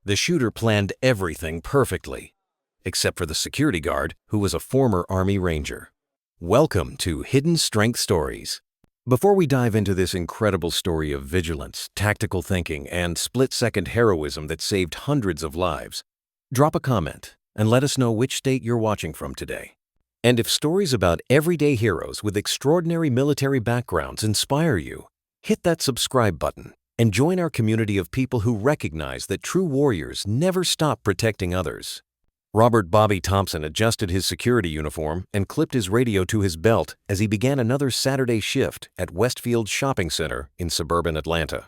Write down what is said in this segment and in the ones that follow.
The shooter planned everything perfectly, except for the security guard, who was a former Army Ranger. Welcome to Hidden Strength Stories. Before we dive into this incredible story of vigilance, tactical thinking, and split-second heroism that saved hundreds of lives, drop a comment and let us know which state you're watching from today. And if stories about everyday heroes with extraordinary military backgrounds inspire you, hit that subscribe button and join our community of people who recognize that true warriors never stop protecting others. Robert Bobby Thompson adjusted his security uniform and clipped his radio to his belt as he began another Saturday shift at Westfield Shopping Center in suburban Atlanta.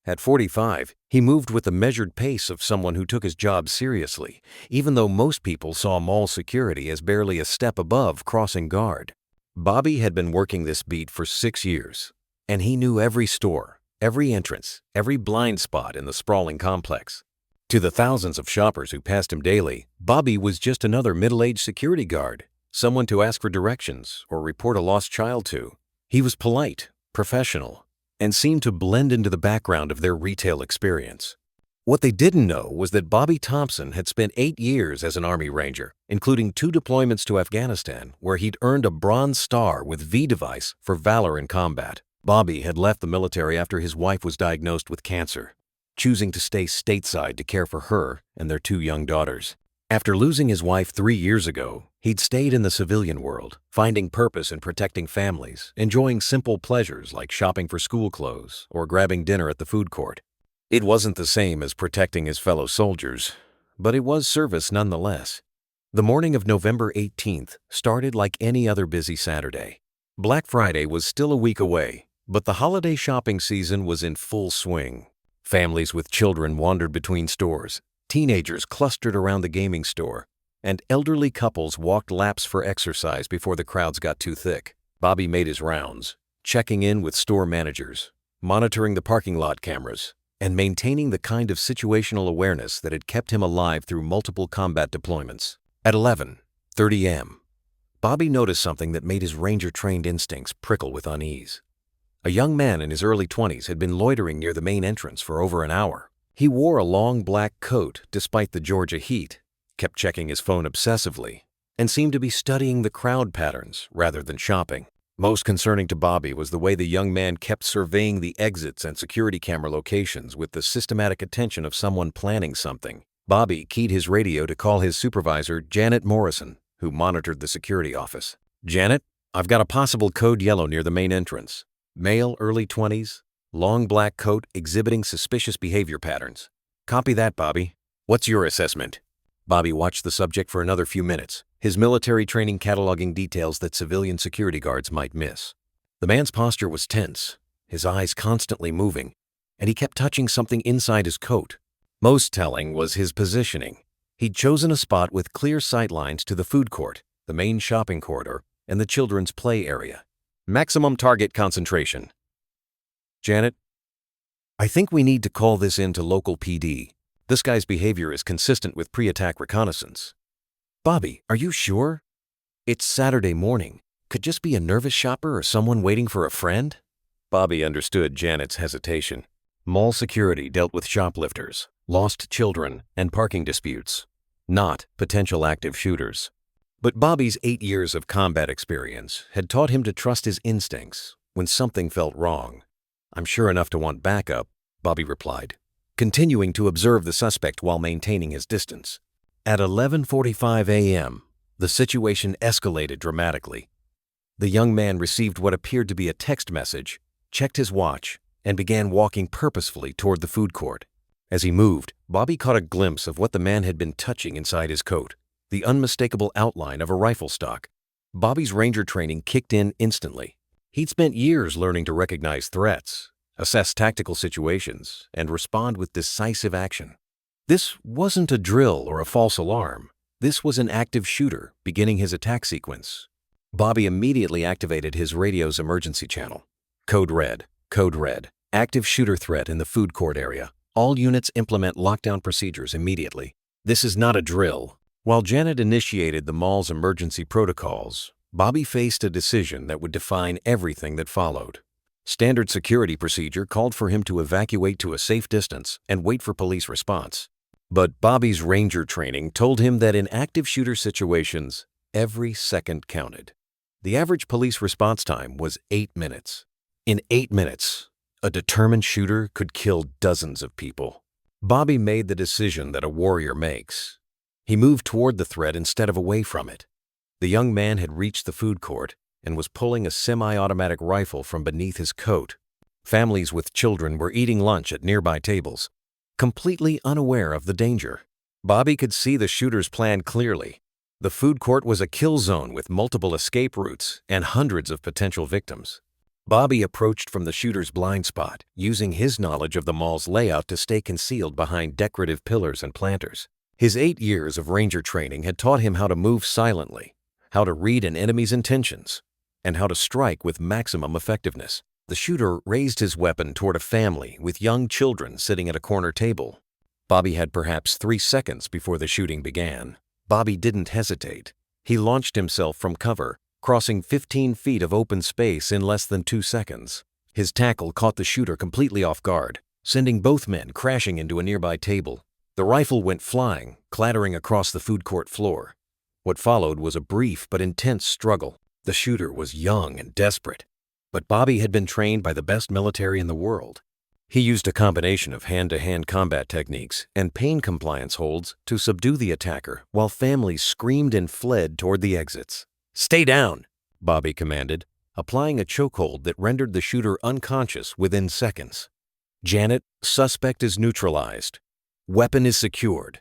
At 45, he moved with the measured pace of someone who took his job seriously, even though most people saw mall security as barely a step above crossing guard. Bobby had been working this beat for 6 years, and he knew every store, every entrance, every blind spot in the sprawling complex. To the thousands of shoppers who passed him daily, Bobby was just another middle-aged security guard, someone to ask for directions or report a lost child to. He was polite, professional, and seemed to blend into the background of their retail experience. What they didn't know was that Bobby Thompson had spent 8 years as an Army Ranger, including 2 deployments to Afghanistan, where he'd earned a Bronze Star with V device for valor in combat. Bobby had left the military after his wife was diagnosed with cancer, choosing to stay stateside to care for her and their 2 young daughters. After losing his wife 3 years ago, he'd stayed in the civilian world, finding purpose in protecting families, enjoying simple pleasures like shopping for school clothes or grabbing dinner at the food court. It wasn't the same as protecting his fellow soldiers, but it was service nonetheless. The morning of November 18th started like any other busy Saturday. Black Friday was still a week away, but the holiday shopping season was in full swing. Families with children wandered between stores, teenagers clustered around the gaming store, and elderly couples walked laps for exercise before the crowds got too thick. Bobby made his rounds, checking in with store managers, monitoring the parking lot cameras, and maintaining the kind of situational awareness that had kept him alive through multiple combat deployments. At 11:30 a.m., Bobby noticed something that made his Ranger-trained instincts prickle with unease. A young man in his early 20s had been loitering near the main entrance for over an hour. He wore a long black coat despite the Georgia heat, kept checking his phone obsessively, and seemed to be studying the crowd patterns rather than shopping. Most concerning to Bobby was the way the young man kept surveying the exits and security camera locations with the systematic attention of someone planning something. Bobby keyed his radio to call his supervisor, Janet Morrison, who monitored the security office. "Janet, I've got a possible code yellow near the main entrance. Male, early 20s, long black coat exhibiting suspicious behavior patterns." "Copy that, Bobby. What's your assessment?" Bobby watched the subject for another few minutes, his military training cataloging details that civilian security guards might miss. The man's posture was tense, his eyes constantly moving, and he kept touching something inside his coat. Most telling was his positioning. He'd chosen a spot with clear sight lines to the food court, the main shopping corridor, and the children's play area. Maximum target concentration. "Janet, I think we need to call this in to local PD. This guy's behavior is consistent with pre-attack reconnaissance." "Bobby, are you sure? It's Saturday morning. Could just be a nervous shopper or someone waiting for a friend?" Bobby understood Janet's hesitation. Mall security dealt with shoplifters, lost children, and parking disputes, not potential active shooters. But Bobby's 8 years of combat experience had taught him to trust his instincts when something felt wrong. "I'm sure enough to want backup," Bobby replied, continuing to observe the suspect while maintaining his distance. At 11:45 a.m., the situation escalated dramatically. The young man received what appeared to be a text message, checked his watch, and began walking purposefully toward the food court. As he moved, Bobby caught a glimpse of what the man had been touching inside his coat, the unmistakable outline of a rifle stock. Bobby's Ranger training kicked in instantly. He'd spent years learning to recognize threats, assess tactical situations, and respond with decisive action. This wasn't a drill or a false alarm. This was an active shooter beginning his attack sequence. Bobby immediately activated his radio's emergency channel. Code red. Code red. Active shooter threat in the food court area. All units implement lockdown procedures immediately. This is not a drill. While Janet initiated the mall's emergency protocols, Bobby faced a decision that would define everything that followed. Standard security procedure called for him to evacuate to a safe distance and wait for police response. But Bobby's Ranger training told him that in active shooter situations, every second counted. The average police response time was 8 minutes. In 8 minutes, a determined shooter could kill dozens of people. Bobby made the decision that a warrior makes. He moved toward the threat instead of away from it. The young man had reached the food court and was pulling a semi-automatic rifle from beneath his coat. Families with children were eating lunch at nearby tables, completely unaware of the danger. Bobby could see the shooter's plan clearly. The food court was a kill zone with multiple escape routes and hundreds of potential victims. Bobby approached from the shooter's blind spot, using his knowledge of the mall's layout to stay concealed behind decorative pillars and planters. His 8 years of Ranger training had taught him how to move silently, how to read an enemy's intentions, and how to strike with maximum effectiveness. The shooter raised his weapon toward a family with young children sitting at a corner table. Bobby had perhaps 3 seconds before the shooting began. Bobby didn't hesitate. He launched himself from cover, crossing 15 feet of open space in less than 2 seconds. His tackle caught the shooter completely off guard, sending both men crashing into a nearby table. The rifle went flying, clattering across the food court floor. What followed was a brief but intense struggle. The shooter was young and desperate, but Bobby had been trained by the best military in the world. He used a combination of hand-to-hand combat techniques and pain compliance holds to subdue the attacker while families screamed and fled toward the exits. "Stay down," Bobby commanded, applying a chokehold that rendered the shooter unconscious within seconds. "Janet, suspect is neutralized. Weapon is secured.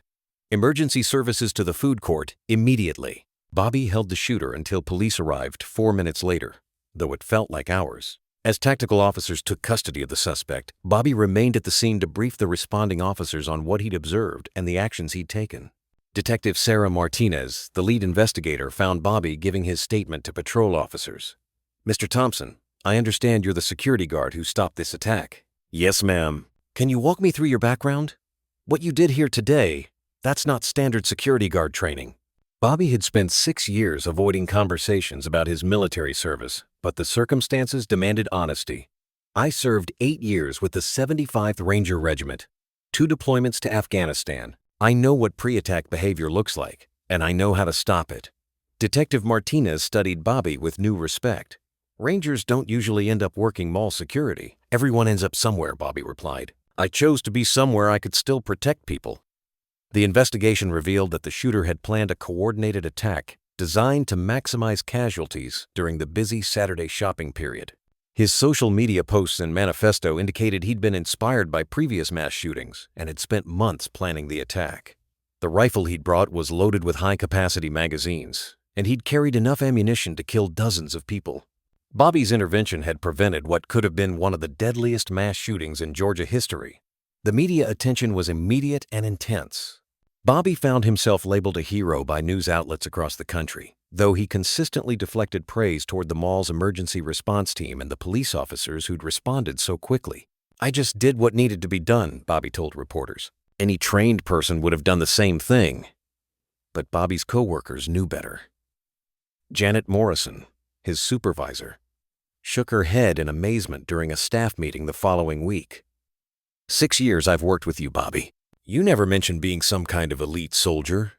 Emergency services to the food court immediately." Bobby held the shooter until police arrived 4 minutes later, though it felt like hours. As tactical officers took custody of the suspect, Bobby remained at the scene to brief the responding officers on what he'd observed and the actions he'd taken. Detective Sarah Martinez, the lead investigator, found Bobby giving his statement to patrol officers. "Mr. Thompson, I understand you're the security guard who stopped this attack." "Yes, ma'am." "Can you walk me through your background? What you did here today, that's not standard security guard training." Bobby had spent 6 years avoiding conversations about his military service, but the circumstances demanded honesty. "I served 8 years with the 75th Ranger Regiment, 2 deployments to Afghanistan. I know what pre-attack behavior looks like, and I know how to stop it." Detective Martinez studied Bobby with new respect. "Rangers don't usually end up working mall security. Everyone ends up somewhere," Bobby replied. "I chose to be somewhere I could still protect people." The investigation revealed that the shooter had planned a coordinated attack designed to maximize casualties during the busy Saturday shopping period. His social media posts and manifesto indicated he'd been inspired by previous mass shootings and had spent months planning the attack. The rifle he'd brought was loaded with high-capacity magazines, and he'd carried enough ammunition to kill dozens of people. Bobby's intervention had prevented what could have been one of the deadliest mass shootings in Georgia history. The media attention was immediate and intense. Bobby found himself labeled a hero by news outlets across the country, though he consistently deflected praise toward the mall's emergency response team and the police officers who'd responded so quickly. "I just did what needed to be done," Bobby told reporters. "Any trained person would have done the same thing." But Bobby's coworkers knew better. Janet Morrison, his supervisor, shook her head in amazement during a staff meeting the following week. "6 years I've worked with you, Bobby. You never mentioned being some kind of elite soldier."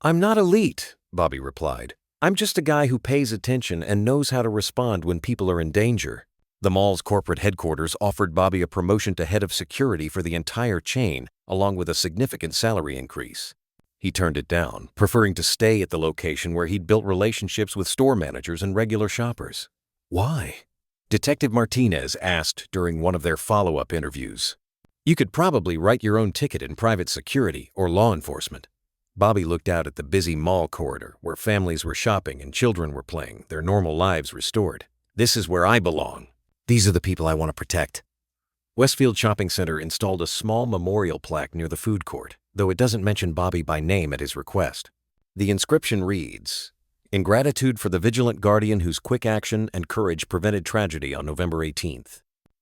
"I'm not elite," Bobby replied. "I'm just a guy who pays attention and knows how to respond when people are in danger." The mall's corporate headquarters offered Bobby a promotion to head of security for the entire chain, along with a significant salary increase. He turned it down, preferring to stay at the location where he'd built relationships with store managers and regular shoppers. "Why?" Detective Martinez asked during one of their follow-up interviews. "You could probably write your own ticket in private security or law enforcement." Bobby looked out at the busy mall corridor where families were shopping and children were playing, their normal lives restored. "This is where I belong. These are the people I want to protect." Westfield Shopping Center installed a small memorial plaque near the food court, though it doesn't mention Bobby by name at his request. The inscription reads, "In gratitude for the vigilant guardian whose quick action and courage prevented tragedy on November 18th.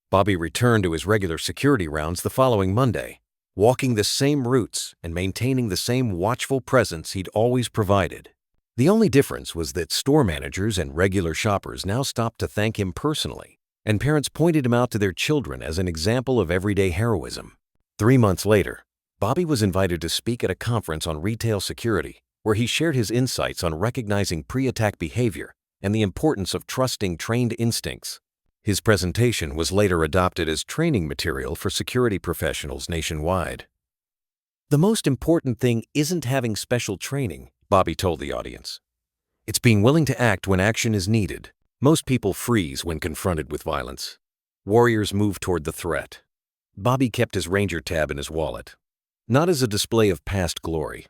Bobby returned to his regular security rounds the following Monday, walking the same routes and maintaining the same watchful presence he'd always provided. The only difference was that store managers and regular shoppers now stopped to thank him personally, and parents pointed him out to their children as an example of everyday heroism. 3 months later, Bobby was invited to speak at a conference on retail security, where he shared his insights on recognizing pre-attack behavior and the importance of trusting trained instincts. His presentation was later adopted as training material for security professionals nationwide. The most important thing isn't having special training, Bobby told the audience. It's being willing to act when action is needed. Most people freeze when confronted with violence. Warriors move toward the threat. Bobby kept his Ranger tab in his wallet, not as a display of past glory,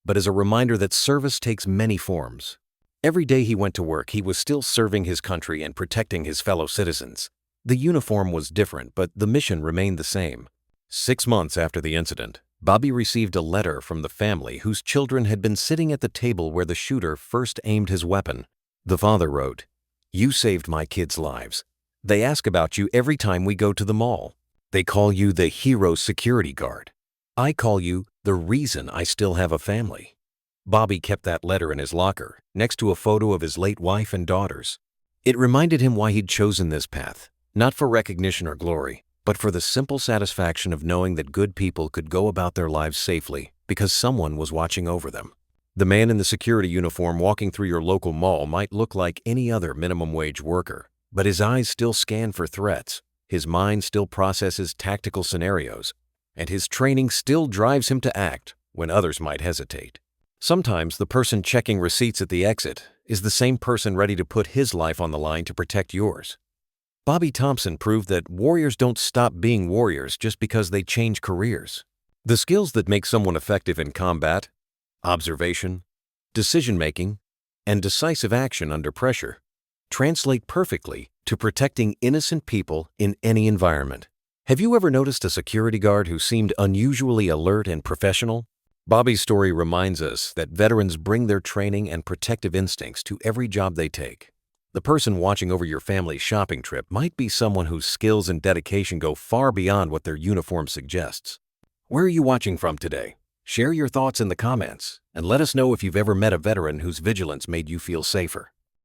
but as a reminder that service takes many forms. Every day he went to work, he was still serving his country and protecting his fellow citizens. The uniform was different, but the mission remained the same. 6 months after the incident, Bobby received a letter from the family whose children had been sitting at the table where the shooter first aimed his weapon. The father wrote, "You saved my kids' lives. They ask about you every time we go to the mall. They call you the hero security guard. I call you the reason I still have a family." Bobby kept that letter in his locker, next to a photo of his late wife and daughters. It reminded him why he'd chosen this path, not for recognition or glory, but for the simple satisfaction of knowing that good people could go about their lives safely because someone was watching over them. The man in the security uniform walking through your local mall might look like any other minimum wage worker, but his eyes still scan for threats, his mind still processes tactical scenarios, and his training still drives him to act when others might hesitate. Sometimes the person checking receipts at the exit is the same person ready to put his life on the line to protect yours. Bobby Thompson proved that warriors don't stop being warriors just because they change careers. The skills that make someone effective in combat, observation, decision-making, and decisive action under pressure, translate perfectly to protecting innocent people in any environment. Have you ever noticed a security guard who seemed unusually alert and professional? Bobby's story reminds us that veterans bring their training and protective instincts to every job they take. The person watching over your family's shopping trip might be someone whose skills and dedication go far beyond what their uniform suggests. Where are you watching from today? Share your thoughts in the comments and let us know if you've ever met a veteran whose vigilance made you feel safer.